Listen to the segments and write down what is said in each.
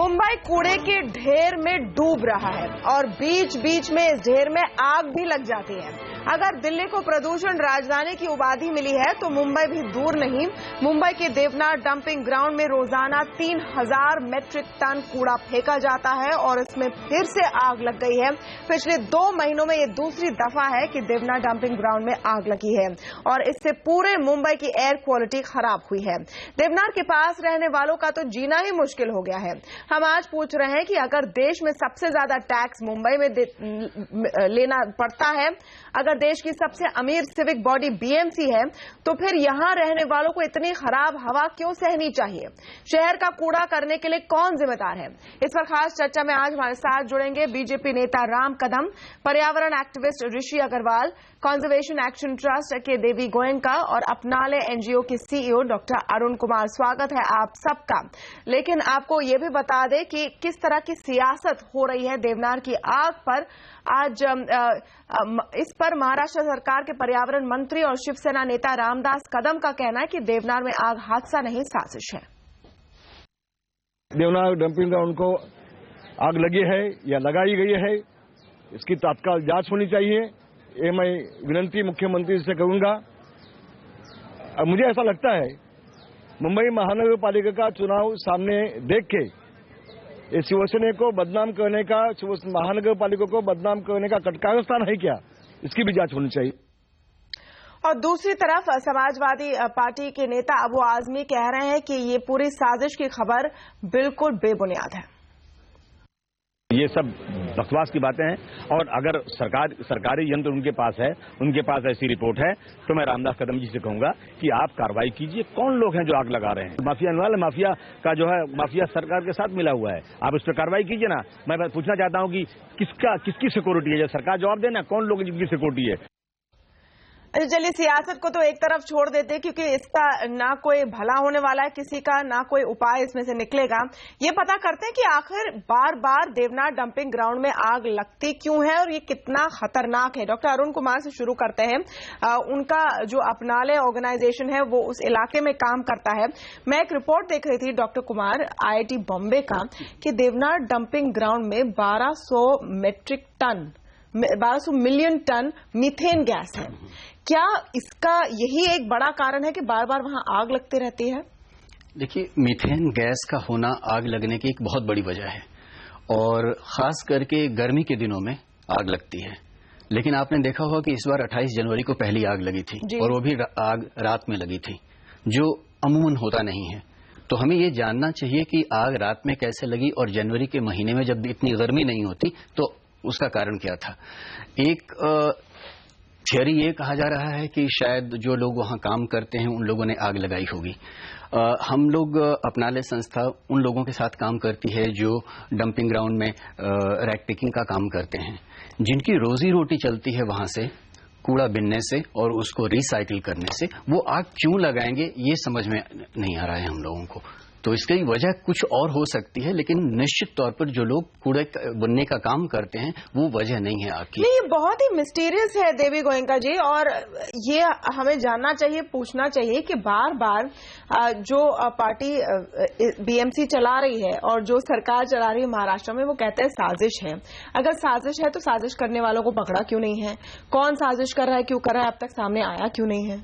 मुंबई कूड़े के ढेर में डूब रहा है और बीच बीच में इस ढेर में आग भी लग जाती है। अगर दिल्ली को प्रदूषण राजधानी की उपाधि मिली है तो मुंबई भी दूर नहीं। मुंबई के देवनार डंपिंग ग्राउंड में रोजाना 3000 मेट्रिक टन कूड़ा फेंका जाता है और इसमें फिर से आग लग गई है। पिछले 2 महीनों में ये दूसरी दफा है कि देवनार डंपिंग ग्राउंड में आग लगी है और इससे पूरे मुंबई की एयर क्वालिटी खराब हुई है। देवनार के पास रहने वालों का तो जीना ही मुश्किल हो गया है। हम आज पूछ रहे हैं कि अगर देश में सबसे ज्यादा टैक्स मुंबई में लेना पड़ता है, अगर देश की सबसे अमीर सिविक बॉडी बीएमसी है, तो फिर यहां रहने वालों को इतनी खराब हवा क्यों सहनी चाहिए? शहर का कूड़ा करने के लिए कौन जिम्मेदार है? इस पर खास चर्चा में आज हमारे साथ जुड़ेंगे बीजेपी नेता राम कदम, पर्यावरण activist Rishi Agarwal, conservation action trust के देवी गोयनका और अपनाले एनजीओ के सीईओ डॉक्टर अरुण कुमार। स्वागत है आप सबका। लेकिन आपको ये भी बता दें कि किस तरह की सियासत हो रही है देवनार की आग पर। आज इस पर महाराष्ट्र सरकार के पर्यावरण मंत्री और शिवसेना नेता रामदास कदम का कहना है कि देवनार में आग हादसा नहीं, साजिश है। देवनार डंपिंग ग्राउंड को आग लगी है या लगाई गई है, इसकी तत्काल जांच होनी चाहिए। ये मैं विनती मुख्यमंत्री से करूंगा। मुझे ऐसा लगता है मुंबई महानगर पालिका का चुनाव सामने देख के इस शिवसेना को बदनाम करने का, महानगर पालिका को बदनाम करने का कारस्तान है क्या, इसकी भी जांच होनी चाहिए। और दूसरी तरफ समाजवादी पार्टी के नेता अबू आजमी कह रहे हैं कि ये पूरी साजिश की खबर बिल्कुल बेबुनियाद है। ये सब बकवास की बातें हैं और अगर सरकारी यंत्र उनके पास है, उनके पास ऐसी रिपोर्ट है, तो मैं रामदास कदम जी से कहूंगा कि आप कार्रवाई कीजिए। कौन लोग हैं जो आग लगा रहे हैं? माफिया का जो है, माफिया सरकार के साथ मिला हुआ है। आप उस पर कार्रवाई कीजिए ना। मैं पूछना चाहता हूं कि किसकी सिक्योरिटी है? सरकार जवाब देना, कौन लोग जिनकी सिक्योरिटी है? चलिए, सियासत को तो एक तरफ छोड़ देते क्योंकि इसका ना कोई भला होने वाला है किसी का, ना कोई उपाय इसमें से निकलेगा। ये पता करते हैं कि आखिर बार बार देवनार डंपिंग ग्राउंड में आग लगती क्यों है और ये कितना खतरनाक है। डॉक्टर अरुण कुमार से शुरू करते हैं। उनका जो अपनाले ऑर्गेनाइजेशन है वो उस इलाके में काम करता है। मैं एक रिपोर्ट देख रही थी डॉक्टर कुमार, IIT बॉम्बे का, कि देवनार डंपिंग ग्राउंड में 1200 मिलियन टन मीथेन गैस है। क्या इसका यही एक बड़ा कारण है कि बार बार वहां आग लगती रहती है? देखिए, मीथेन गैस का होना आग लगने की एक बहुत बड़ी वजह है और खास करके गर्मी के दिनों में आग लगती है। लेकिन आपने देखा होगा कि इस बार 28 जनवरी को पहली आग लगी थी और वो भी आग रात में लगी थी, जो अमूमन होता नहीं है। तो हमें ये जानना चाहिए कि आग रात में कैसे लगी और जनवरी के महीने में जब इतनी गर्मी नहीं होती तो उसका कारण क्या था। एक थियरी ये कहा जा रहा है कि शायद जो लोग वहां काम करते हैं उन लोगों ने आग लगाई होगी। हम लोग अपनाले संस्था उन लोगों के साथ काम करती है जो डंपिंग ग्राउंड में रैक पिकिंग का काम करते हैं, जिनकी रोजी रोटी चलती है वहां से कूड़ा बिनने से और उसको रिसाइकिल करने से। वो आग क्यों लगाएंगे ये समझ में नहीं आ रहा है हम लोगों को। तो इसकी वजह कुछ और हो सकती है, लेकिन निश्चित तौर पर जो लोग कूड़े बुनने का काम करते हैं वो वजह नहीं है आग की। नहीं, ये बहुत ही मिस्टीरियस है देवी गोयनका जी, और ये हमें जानना चाहिए, पूछना चाहिए कि बार बार जो पार्टी बीएमसी चला रही है और जो सरकार चला रही है महाराष्ट्र में, वो कहते हैं साजिश है। अगर साजिश है तो साजिश करने वालों को पकड़ा क्यों नहीं है? कौन साजिश कर रहा है, क्यों कर रहा है, अब तक सामने आया क्यों नहीं है?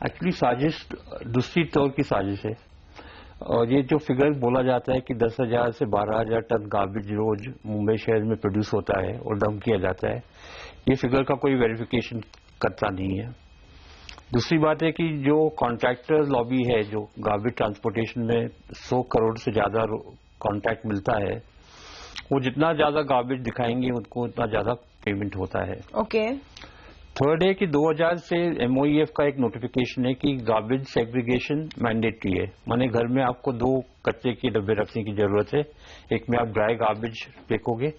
एक्चुअली साजिश दूसरी तौर की साजिश है और ये जो फिगर बोला जाता है कि 10,000 से 12,000 टन गार्बेज रोज मुंबई शहर में प्रोड्यूस होता है और डंप किया जाता है, ये फिगर का कोई वेरिफिकेशन करता नहीं है। दूसरी बात है कि जो कॉन्ट्रैक्टर्स लॉबी है, जो गार्बेज ट्रांसपोर्टेशन में 100 करोड़ से ज्यादा कॉन्ट्रैक्ट मिलता है, वो जितना ज्यादा गार्बेज दिखाएंगे उनको उतना ज्यादा पेमेंट होता है। ओके। थर्ड है कि 2000 से MOEF का एक नोटिफिकेशन है कि गार्बेज सेग्रीगेशन मैंडेटरी है, माने घर में आपको 2 कचरे के डब्बे रखने की जरूरत है। एक में आप ड्राई गार्बेज फेंकोगे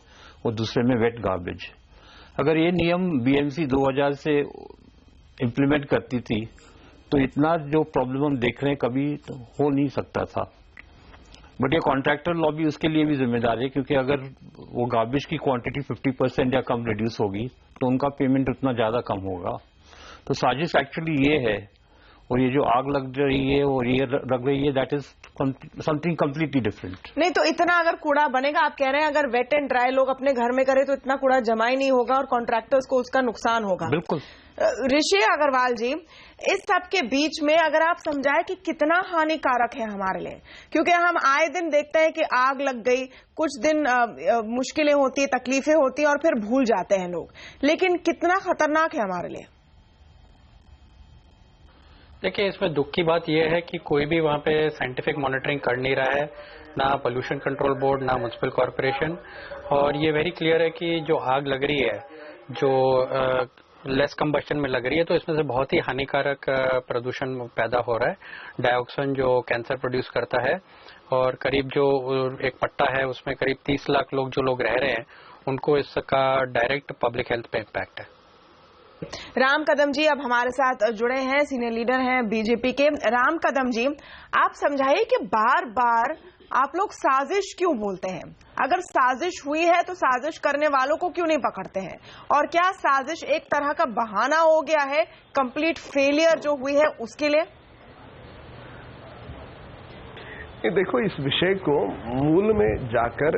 और दूसरे में वेट गार्बेज। अगर ये नियम BMC 2000 से इम्प्लीमेंट करती थी तो इतना जो प्रॉब्लम हम देख रहे हैं कभी तो हो नहीं सकता था। बट ये कॉन्ट्रैक्टर लॉबी उसके लिए भी जिम्मेदार है, क्योंकि अगर वो गार्बेज की क्वांटिटी 50% या कम रिड्यूस होगी तो उनका पेमेंट उतना ज्यादा कम होगा। तो साजिश एक्चुअली ये है और ये जो आग लग रही है और ये लग रही है, that is something completely different. नहीं तो इतना अगर कूड़ा बनेगा, आप कह रहे हैं अगर वेट एंड ड्राई लोग अपने घर में करें तो इतना कूड़ा जमा ही नहीं होगा और कॉन्ट्रैक्टर्स को उसका नुकसान होगा। बिल्कुल। ऋषि अग्रवाल जी, इस सब के बीच में अगर आप समझाएं कि कितना हानिकारक है हमारे लिए, क्योंकि हम आए दिन देखते हैं कि आग लग गई, कुछ दिन मुश्किलें होती है, तकलीफें होती है और फिर भूल जाते हैं लोग, लेकिन कितना खतरनाक है हमारे लिए। देखिए, इसमें दुख की बात यह है कि कोई भी वहां पे साइंटिफिक मॉनिटरिंग कर नहीं रहा है, ना पोल्यूशन कंट्रोल बोर्ड, ना म्युनिसिपल कॉरपोरेशन। और ये वेरी क्लियर है कि जो आग लग रही है, जो लेस कंबस्शन में लग रही है, तो इसमें से बहुत ही हानिकारक प्रदूषण पैदा हो रहा है। डाइऑक्सिन जो कैंसर प्रोड्यूस करता है, और करीब जो एक पट्टा है उसमें करीब 30 लाख लोग जो लोग रह रहे हैं, उनको इसका डायरेक्ट पब्लिक हेल्थ पे इम्पैक्ट है। राम कदम जी अब हमारे साथ जुड़े हैं, सीनियर लीडर हैं बीजेपी के। राम कदम जी, आप समझाइए कि बार बार आप लोग साजिश क्यों बोलते हैं? अगर साजिश हुई है तो साजिश करने वालों को क्यों नहीं पकड़ते हैं? और क्या साजिश एक तरह का बहाना हो गया है कंप्लीट फेलियर जो हुई है उसके लिए? देखो, इस विषय को मूल में जाकर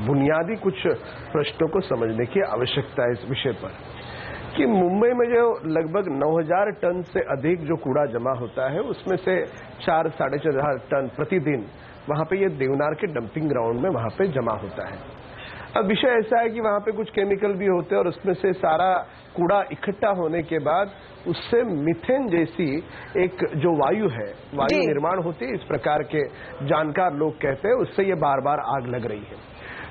बुनियादी कुछ प्रश्नों को समझने की आवश्यकता है इस विषय पर, कि मुंबई में जो लगभग 9,000 टन से अधिक जो कूड़ा जमा होता है, उसमें से 4-4.5 टन प्रतिदिन वहां पे ये देवनार के डंपिंग ग्राउंड में वहां पे जमा होता है। अब विषय ऐसा है कि वहां पे कुछ केमिकल भी होते हैं और उसमें से सारा कूड़ा इकट्ठा होने के बाद उससे मीथेन जैसी एक जो वायु है, वायु निर्माण होती है, इस प्रकार के जानकार लोग कहते हैं, उससे ये बार बार आग लग रही है।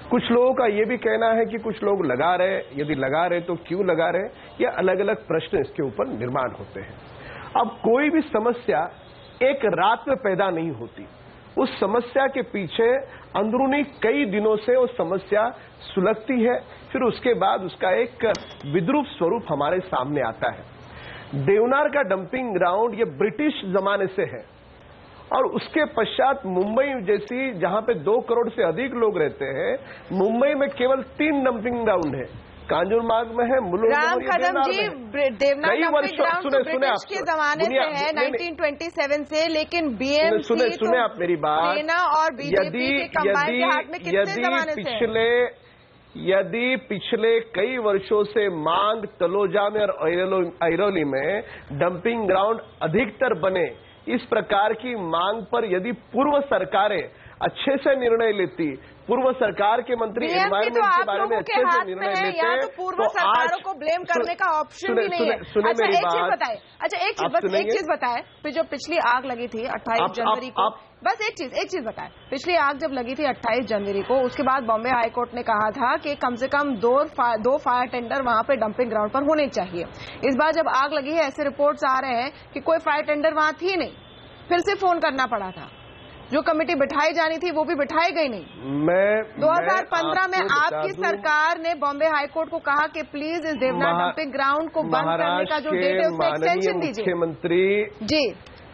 कुछ लोगों का ये भी कहना है कि कुछ लोग लगा रहे, यदि लगा रहे तो क्यों लगा रहे, या अलग अलग प्रश्न इसके ऊपर निर्माण होते हैं। अब कोई भी समस्या एक रात में पैदा नहीं होती, उस समस्या के पीछे अंदरूनी कई दिनों से वो समस्या सुलगती है, फिर उसके बाद उसका एक विद्रूप स्वरूप हमारे सामने आता है। देवनार का डंपिंग ग्राउंड ये ब्रिटिश जमाने से है, और उसके पश्चात मुंबई जैसी जहां पे 2 करोड़ से अधिक लोग रहते हैं, मुंबई में केवल 3 डंपिंग ग्राउंड है। कांजूरमार्ग में है, मुलुंड में है, राम कदम जी, देवनार डंपिंग ग्राउंड तो ब्रिटिश के जमाने से है, 1927 से, लेकिन बीएमसी सुने आप मेरी बात, सेना और बीजेपी के कंबाइन के हाथ में कितने जमाने से? यदि पिछले कई वर्षों से मांग तलोजा में और ऐरोली में डंपिंग ग्राउंड अधिकतर बने, इस प्रकार की मांग पर यदि पूर्व सरकारें अच्छे से निर्णय लेती, पूर्व सरकार के मंत्री एनवायरमेंट के बारे में अच्छे से निर्णय लेते, तो पूर्व सरकारों को ब्लेम करने का ऑप्शन भी नहीं है। अच्छा, एक चीज बताए, एक चीज बताए, फिर जो पिछली आग लगी थी 28 जनवरी को, बस एक चीज बताए, पिछली आग जब लगी थी 28 जनवरी को, उसके बाद बॉम्बे हाईकोर्ट ने कहा था कि कम से कम दो फायर टेंडर वहां पे डंपिंग ग्राउंड पर होने चाहिए। इस बार जब आग लगी है, ऐसे रिपोर्ट्स आ रहे हैं कि कोई फायर टेंडर वहां थी नहीं, फिर से फोन करना पड़ा था, जो कमेटी बिठाई जानी थी वो भी बिठाई गई नहीं। 2015 में आपकी सरकार ने बॉम्बे हाईकोर्ट को कहा कि प्लीज इस देवनार डंपिंग ग्राउंड को बंद करने का जो डेट है उसमें एक्सटेंशन दीजिए। मुख्यमंत्री जी,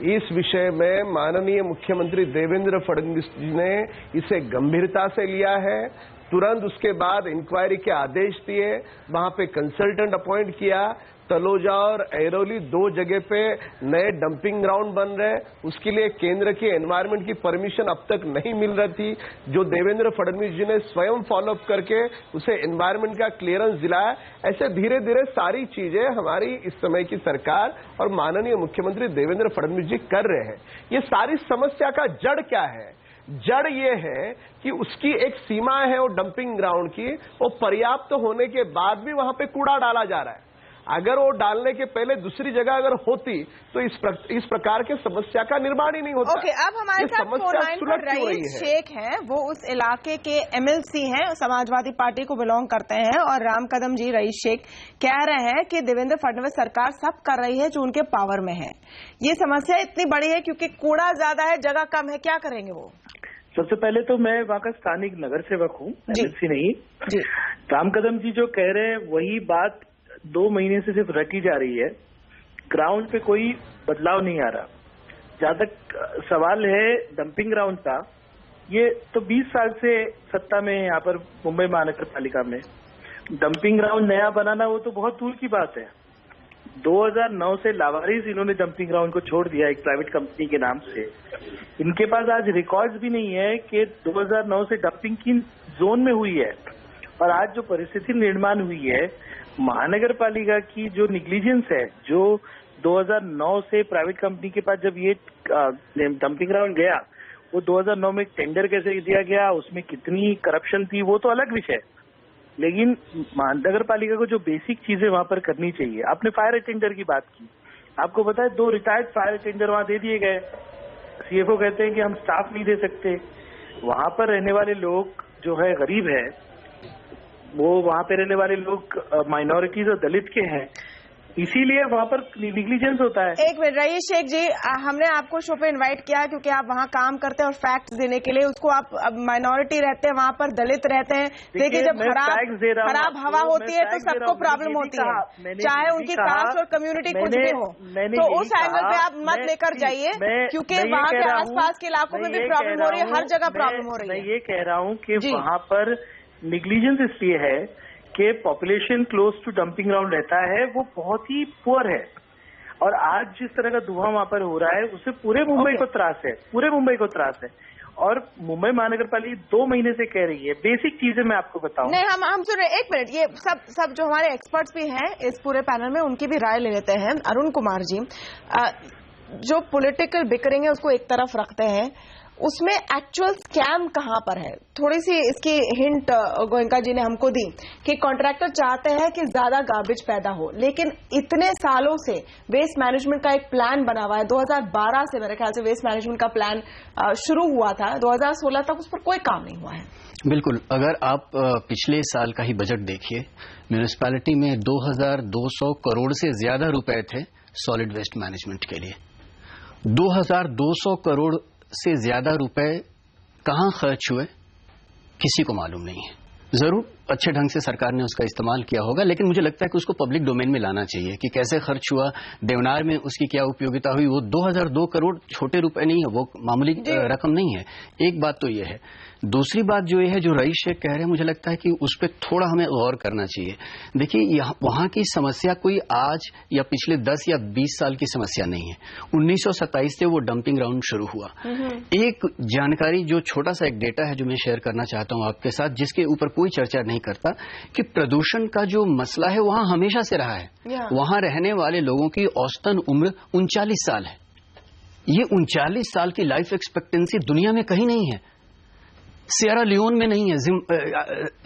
इस विषय में माननीय मुख्यमंत्री देवेंद्र फडणवीस जी ने इसे गंभीरता से लिया है। तुरंत उसके बाद इंक्वायरी के आदेश दिए, वहां पे कंसल्टेंट अपॉइंट किया। तलोजा और ऐरोली 2 जगह पे नए डंपिंग ग्राउंड बन रहे, उसके लिए केंद्र की एनवायरमेंट की परमिशन अब तक नहीं मिल रही थी, जो देवेंद्र फडणवीस जी ने स्वयं फॉलोअप करके उसे एनवायरमेंट का क्लियरेंस दिलाया। ऐसे धीरे धीरे सारी चीजें हमारी इस समय की सरकार और माननीय मुख्यमंत्री देवेंद्र फडणवीस जी कर रहे हैं। ये सारी समस्या का जड़ क्या है? जड़ ये है कि उसकी एक सीमा है वो डंपिंग ग्राउंड की, वो पर्याप्त होने के बाद भी वहां पे कूड़ा डाला जा रहा है। अगर वो डालने के पहले दूसरी जगह अगर होती तो इस प्रकार के समस्या का निर्माण ही नहीं होता। ओके, अब हमारे साथ फोन लाइन पर रईस शेख हैं, वो उस इलाके के एमएलसी हैं, समाजवादी पार्टी को बिलोंग करते हैं, और राम कदम जी, रईस शेख कह रहे हैं कि देवेंद्र फडणवीस सरकार सब कर रही है जो उनके पावर में है। ये समस्या इतनी बड़ी है क्योंकि कूड़ा ज्यादा है, जगह कम है, क्या करेंगे वो? सबसे पहले तो मैं वहाँ का स्थानिक नगर सेवक हूँ, एमएलसी नहीं जी। राम कदम जी जो कह रहे हैं वही बात 2 महीने से सिर्फ रटी जा रही है, ग्राउंड पे कोई बदलाव नहीं आ रहा। जहां तक सवाल है डंपिंग ग्राउंड का, ये तो 20 साल से सत्ता में यहाँ पर मुंबई महानगर पालिका में डंपिंग ग्राउंड नया बनाना वो तो बहुत दूर की बात है। 2009 से लावारिस इन्होंने डंपिंग ग्राउंड को छोड़ दिया एक प्राइवेट कंपनी के नाम से। इनके पास आज रिकॉर्ड्स भी नहीं है कि 2009 से डंपिंग किन जोन में हुई है। और आज जो परिस्थिति निर्माण हुई है, महानगर पालिका की जो निग्लिजेंस है, जो 2009 से प्राइवेट कंपनी के पास जब ये डंपिंग ग्राउंड गया, वो 2009 में टेंडर कैसे दिया गया, उसमें कितनी करप्शन थी, वो तो अलग विषय। लेकिन महानगर पालिका को जो बेसिक चीजें वहां पर करनी चाहिए, आपने फायर अटेंडर की बात की, आपको पता है 2 रिटायर्ड फायर अटेंडर वहां दे दिए गए। सीएफओ कहते हैं कि हम स्टाफ नहीं दे सकते। वहां पर रहने वाले लोग जो है गरीब है, वो वहां पे रहने वाले लोग माइनॉरिटीज और दलित के हैं, इसीलिए वहां पर निग्लिजेंस होता है। एक मिनट रईस शेख जी, हमने आपको शो पे इनवाइट किया क्योंकि आप वहाँ काम करते हैं और फैक्ट्स देने के लिए। उसको आप माइनॉरिटी रहते हैं, वहाँ पर दलित रहते हैं। देखिए, जब खराब हवा होती है तो सबको प्रॉब्लम होती है, चाहे उनकी कास्ट और कम्युनिटी कुछ भी हो। तो उस एंगल पे आप मत लेकर जाइए, क्योंकि वहाँ के आसपास के इलाकों में भी प्रॉब्लम हो रही है, हर जगह प्रॉब्लम हो रही है। मैं ये कह रहा हूँ कि वहाँ पर निग्लिजेंस इसलिए है कि population close to dumping ground रहता है, वो बहुत ही पुअर है। और आज जिस तरह का धुआं वहां पर हो रहा है, उससे पूरे मुंबई को त्रास है, पूरे मुंबई को त्रास है। और मुंबई महानगर पालिका 2 महीने से कह रही है, बेसिक चीजें मैं आपको बताऊं। नहीं, हम सुन रहे, एक मिनट, ये सब जो हमारे एक्सपर्ट्स भी हैं इस पूरे पैनल में, उनकी भी राय ले लेते हैं। अरुण कुमार जी, जो पॉलिटिकल बिकरिंग है उसको एक तरफ रखते हैं, उसमें एक्चुअल स्कैम कहां पर है? थोड़ी सी इसकी हिंट गोयनका जी ने हमको दी कि कॉन्ट्रैक्टर चाहते हैं कि ज्यादा गार्बेज पैदा हो, लेकिन इतने सालों से वेस्ट मैनेजमेंट का एक प्लान बना हुआ है। 2012 से मेरे ख्याल से वेस्ट मैनेजमेंट का प्लान शुरू हुआ था, 2016 तक उस पर कोई काम नहीं हुआ है। बिल्कुल, अगर आप पिछले साल का ही बजट देखिए, म्यूनिसिपैलिटी में 2200 करोड़ से ज्यादा रुपए थे सॉलिड वेस्ट मैनेजमेंट के लिए। 2200 करोड़ से ज्यादा रुपए कहां खर्च हुए किसी को मालूम नहीं है। जरूर अच्छे ढंग से सरकार ने उसका इस्तेमाल किया होगा, लेकिन मुझे लगता है कि उसको पब्लिक डोमेन में लाना चाहिए कि कैसे खर्च हुआ, देवनार में उसकी क्या उपयोगिता हुई। वो 2002 करोड़ छोटे रुपए नहीं है, वो मामूली रकम नहीं है। एक बात तो ये है। दूसरी बात जो ये है, जो रईस शेख कह रहे हैं, मुझे लगता है कि उस पर थोड़ा हमें गौर करना चाहिए। देखिए, वहां की समस्या कोई आज या पिछले 10 या 20 साल की समस्या नहीं है। 1927 से वो डंपिंग ग्राउंड शुरू हुआ। एक जानकारी, जो छोटा सा एक डेटा है जो मैं शेयर करना चाहता हूं आपके साथ, जिसके ऊपर कोई चर्चा नहीं करता, कि प्रदूषण का जो मसला है वहां हमेशा से रहा है। वहां रहने वाले लोगों की औसतन उम्र 39 साल है। ये 39 साल की लाइफ एक्सपेक्टेंसी दुनिया में कहीं नहीं है। सियरा लियोन में नहीं है,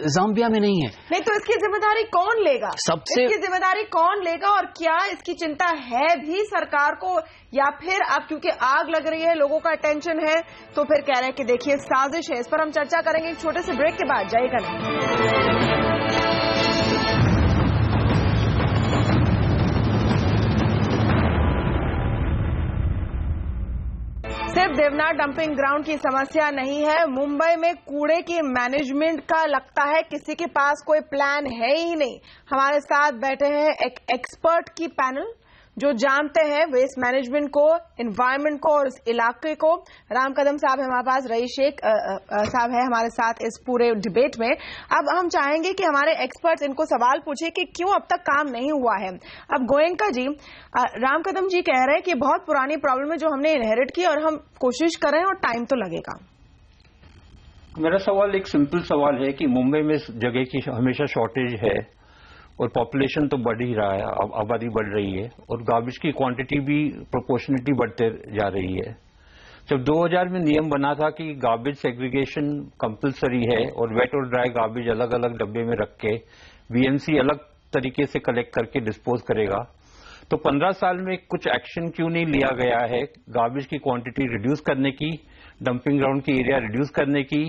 जाम्बिया में नहीं है। नहीं तो इसकी जिम्मेदारी कौन लेगा? इसकी जिम्मेदारी कौन लेगा? और क्या इसकी चिंता है भी सरकार को, या फिर अब क्योंकि आग लग रही है, लोगों का अटेंशन है, तो फिर कह रहे हैं कि देखिए साजिश है? इस पर हम चर्चा करेंगे एक छोटे से ब्रेक के बाद। जाइएगा नहीं। सिर्फ देवनार डंपिंग ग्राउंड की समस्या नहीं है, मुंबई में कूड़े की मैनेजमेंट का लगता है किसी के पास कोई प्लान है ही नहीं। हमारे साथ बैठे हैं एक एक्सपर्ट की पैनल जो जानते हैं वेस्ट मैनेजमेंट को, एनवायरनमेंट को और इस इलाके को। राम कदम साहब है हमारे पास, रईस शेख साहब है हमारे साथ इस पूरे डिबेट में। अब हम चाहेंगे कि हमारे एक्सपर्ट्स इनको सवाल पूछे कि क्यों अब तक काम नहीं हुआ है। अब गोयनका जी, राम कदम जी कह रहे हैं कि बहुत पुरानी प्रॉब्लम है जो हमने इनहेरिट की और हम कोशिश कर रहे हैं और टाइम तो लगेगा। मेरा सवाल एक सिंपल सवाल है कि मुंबई में जगह की हमेशा शॉर्टेज है और पॉपुलेशन तो बढ़ ही रहा है, आबादी बढ़ रही है और गार्बेज की क्वांटिटी भी प्रोपोर्शनेटली बढ़ते जा रही है। जब 2000 में नियम बना था कि गार्बेज सेग्रीगेशन कंपलसरी है और वेट और ड्राई गार्बेज अलग अलग डब्बे में रख के बीएमसी अलग तरीके से कलेक्ट करके डिस्पोज करेगा, तो 15 साल में कुछ एक्शन क्यों नहीं लिया गया है गार्बेज की क्वांटिटी रिड्यूस करने की, डंपिंग ग्राउंड की एरिया रिड्यूस करने की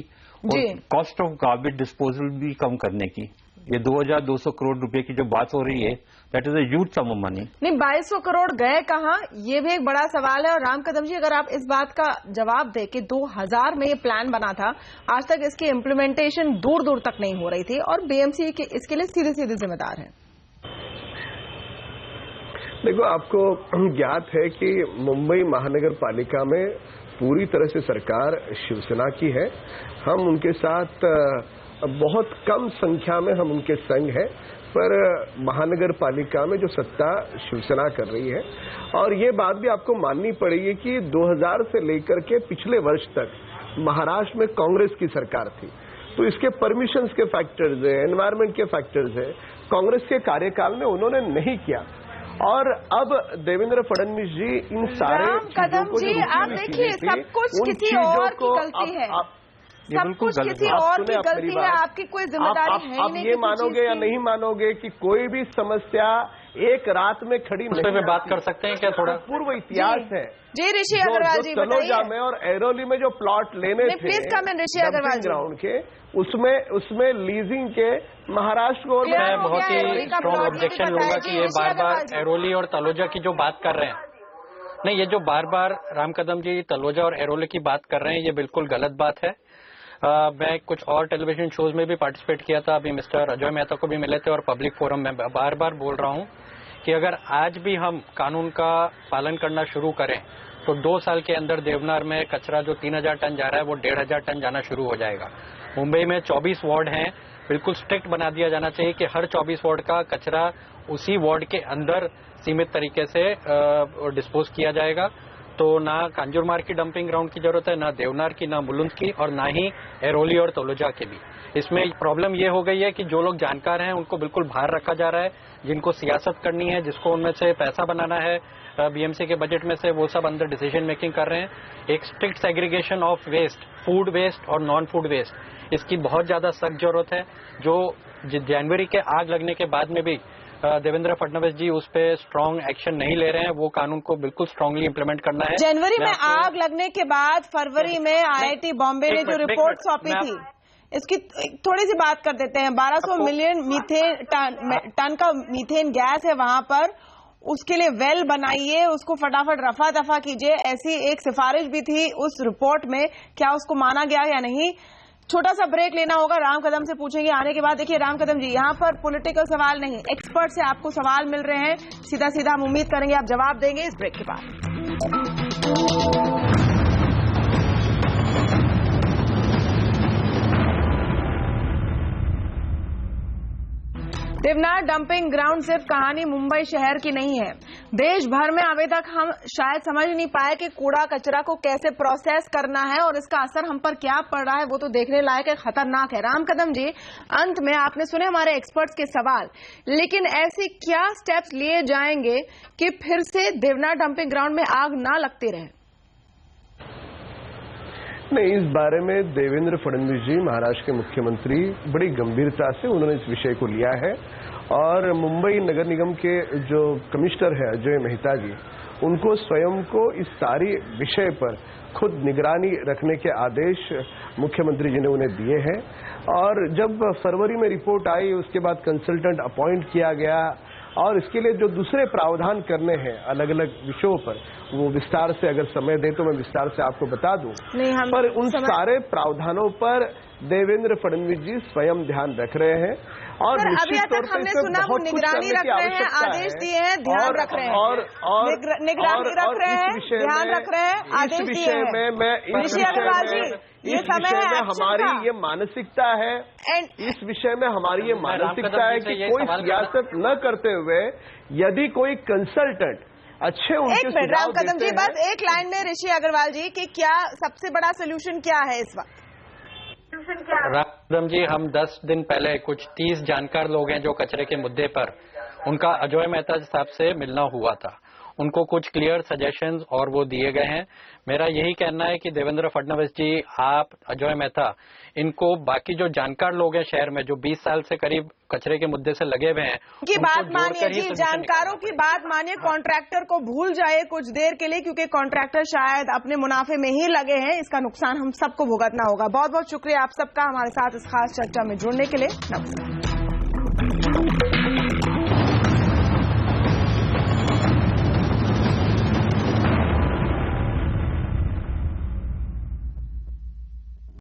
और कॉस्ट ऑफ गार्बेज डिस्पोजल भी कम करने की? ये 2200 करोड़ रुपए की जो बात हो रही है, that is a huge sum of money. नहीं, 2200 करोड़ गए कहां, ये भी एक बड़ा सवाल है। और राम कदम जी, अगर आप इस बात का जवाब दें कि 2000 में ये प्लान बना था, आज तक इसकी इम्प्लीमेंटेशन दूर दूर तक नहीं हो रही थी और बीएमसी इसके लिए सीधे सीधे जिम्मेदार है। देखो, आपको ज्ञात है कि मुंबई महानगर पालिका में पूरी तरह से सरकार शिवसेना की है। हम उनके साथ बहुत कम संख्या में हम उनके संग हैं। पर महानगर पालिका में जो सत्ता शिवसेना कर रही है, और ये बात भी आपको माननी पड़ेगी कि 2000 से लेकर के पिछले वर्ष तक महाराष्ट्र में कांग्रेस की सरकार थी, तो इसके परमिशंस के फैक्टर्स है, एनवायरमेंट के फैक्टर्स है, कांग्रेस के कार्यकाल में उन्होंने नहीं किया। और अब देवेंद्र फडणवीस जी इन सारे कदम जी, आप देखिए सब कुछ किसी और की गलती है, सब कुछ किसी और की गलती है, आपकी कोई जिम्मेदारी है आप ये मानोगे या नहीं मानोगे कि कोई भी समस्या एक रात में खड़ी नहीं, में बात कर सकते हैं क्या? थोड़ा पूर्व इतिहास है जी ऋषि अग्रवाल जी, तलोजा में और एरोली में जो प्लॉट लेने थे please come in Rishi Agarwal ground के, उसमें लीजिंग के महाराष्ट्र को, मैं बहुत ही स्ट्रॉन्ग ऑब्जेक्शन लूंगा कि ये बार बार एरोली और तलोजा की जो बात कर रहे हैं, नहीं, ये जो बार बार राम कदम जी तलोजा और एरोली की बात कर रहे हैं, ये बिल्कुल गलत बात है। मैं कुछ और टेलीविजन शोज में भी पार्टिसिपेट किया था, अभी मिस्टर अजय मेहता को भी मिले थे, और पब्लिक फोरम में बार बार बोल रहा हूं कि अगर आज भी हम कानून का पालन करना शुरू करें तो 2 साल के अंदर देवनार में कचरा जो 3000 टन जा रहा है वो 1500 टन जाना शुरू हो जाएगा। मुंबई में 24 वार्ड हैं, बिल्कुल स्ट्रिक्ट बना दिया जाना चाहिए कि हर 24 वार्ड का कचरा उसी वार्ड के अंदर सीमित तरीके से डिस्पोज किया जाएगा। तो ना कांजूरमार्ग की डंपिंग ग्राउंड की जरूरत है, ना देवनार की, ना मुलुंद की, और ना ही एरोली और तलोजा की भी। इसमें प्रॉब्लम ये हो गई है कि जो लोग जानकार हैं उनको बिल्कुल बाहर रखा जा रहा है, जिनको सियासत करनी है, जिसको उनमें से पैसा बनाना है बीएमसी के बजट में से, वो सब अंदर डिसीजन मेकिंग कर रहे हैं। एक strict segregation of waste, food waste और नॉन फूड वेस्ट, इसकी बहुत ज्यादा सख्त जरूरत है। जो जनवरी के आग लगने के बाद में भी देवेंद्र फडणवीस जी उस पे स्ट्रांग एक्शन नहीं ले रहे हैं, वो कानून को बिल्कुल स्ट्रांगली इंप्लीमेंट करना है। जनवरी में आग लगने के बाद फरवरी में आईआईटी बॉम्बे ने जो रिपोर्ट सौंपी थी, इसकी थोड़ी सी बात कर देते हैं। 1200 मिलियन मीथेन टन का मीथेन गैस है वहां पर, उसके लिए वेल बनाइए, उसको फटाफट रफा दफा कीजिए, ऐसी एक सिफारिश भी थी उस रिपोर्ट में। क्या उसको माना गया या नहीं? छोटा सा ब्रेक लेना होगा, राम कदम से पूछेंगे आने के बाद। देखिए राम कदम जी, यहाँ पर पॉलिटिकल सवाल नहीं, एक्सपर्ट से आपको सवाल मिल रहे हैं, सीधा सीधा हम उम्मीद करेंगे आप जवाब देंगे इस ब्रेक के बाद। देवनार डंपिंग ग्राउंड सिर्फ कहानी मुंबई शहर की नहीं है, देश भर में अभी तक हम शायद समझ नहीं पाए कि कूड़ा कचरा को कैसे प्रोसेस करना है और इसका असर हम पर क्या पड़ रहा है, वो तो देखने लायक है, खतरनाक है। राम कदम जी, अंत में आपने सुने हमारे एक्सपर्ट्स के सवाल, लेकिन ऐसे क्या स्टेप्स लिए जाएंगे कि फिर से देवनार डंपिंग ग्राउंड में आग ना लगती रहे? नहीं, इस बारे में देवेंद्र फडणवीस जी महाराष्ट्र के मुख्यमंत्री बड़ी गंभीरता से उन्होंने इस विषय को लिया है, और मुंबई नगर निगम के जो कमिश्नर है अजय मेहता जी, उनको स्वयं को इस सारी विषय पर खुद निगरानी रखने के आदेश मुख्यमंत्री जी ने उन्हें दिए हैं। और जब फरवरी में रिपोर्ट आई, उसके बाद कंसल्टेंट अपॉइंट किया गया, और इसके लिए जो दूसरे प्रावधान करने हैं अलग अलग विषयों पर, वो विस्तार से अगर समय दे तो मैं विस्तार से आपको बता दूं। पर उन सारे प्रावधानों पर देवेंद्र फडणवीस जी स्वयं ध्यान रख रहे हैं, और अभी तक हमने सुना वो निगरानी रख रहे हैं, आदेश दिए हैं, ध्यान रख रहे हैं, और निगरानी रख रहे हैं, ध्यान रख रहे हैं, आदेश दिए हैं। ऋषि अग्रवाल जी, ये समय है हमारी ये मानसिकता है, इस विषय में हमारी ये मानसिकता है कि कोई सियासत न करते हुए यदि कोई कंसल्टेंट अच्छे उनके सुझाव राम कदम जी, बस एक लाइन में ऋषि अग्रवाल जी कि क्या सबसे बड़ा सोल्यूशन क्या है इस वक्त? राम कदम जी, हम 10 दिन पहले कुछ 30 जानकार लोग हैं जो कचरे के मुद्दे पर, उनका अजय मेहता साहब से मिलना हुआ था, उनको कुछ क्लियर सजेशंस और वो दिए गए हैं। मेरा यही कहना है कि देवेंद्र फडणवीस जी, आप, अजय मेहता, इनको बाकी जो जानकार लोग हैं शहर में जो 20 साल से करीब कचरे के मुद्दे से लगे हुए हैं, की बात मानिए जी, जानकारों की बात मानिए, कॉन्ट्रैक्टर को भूल जाए कुछ देर के लिए, क्योंकि कॉन्ट्रैक्टर शायद अपने मुनाफे में ही लगे हैं, इसका नुकसान हम सबको भुगतना होगा। बहुत बहुत शुक्रिया आप सबका हमारे साथ इस खास चर्चा में जुड़ने के लिए। नमस्कार।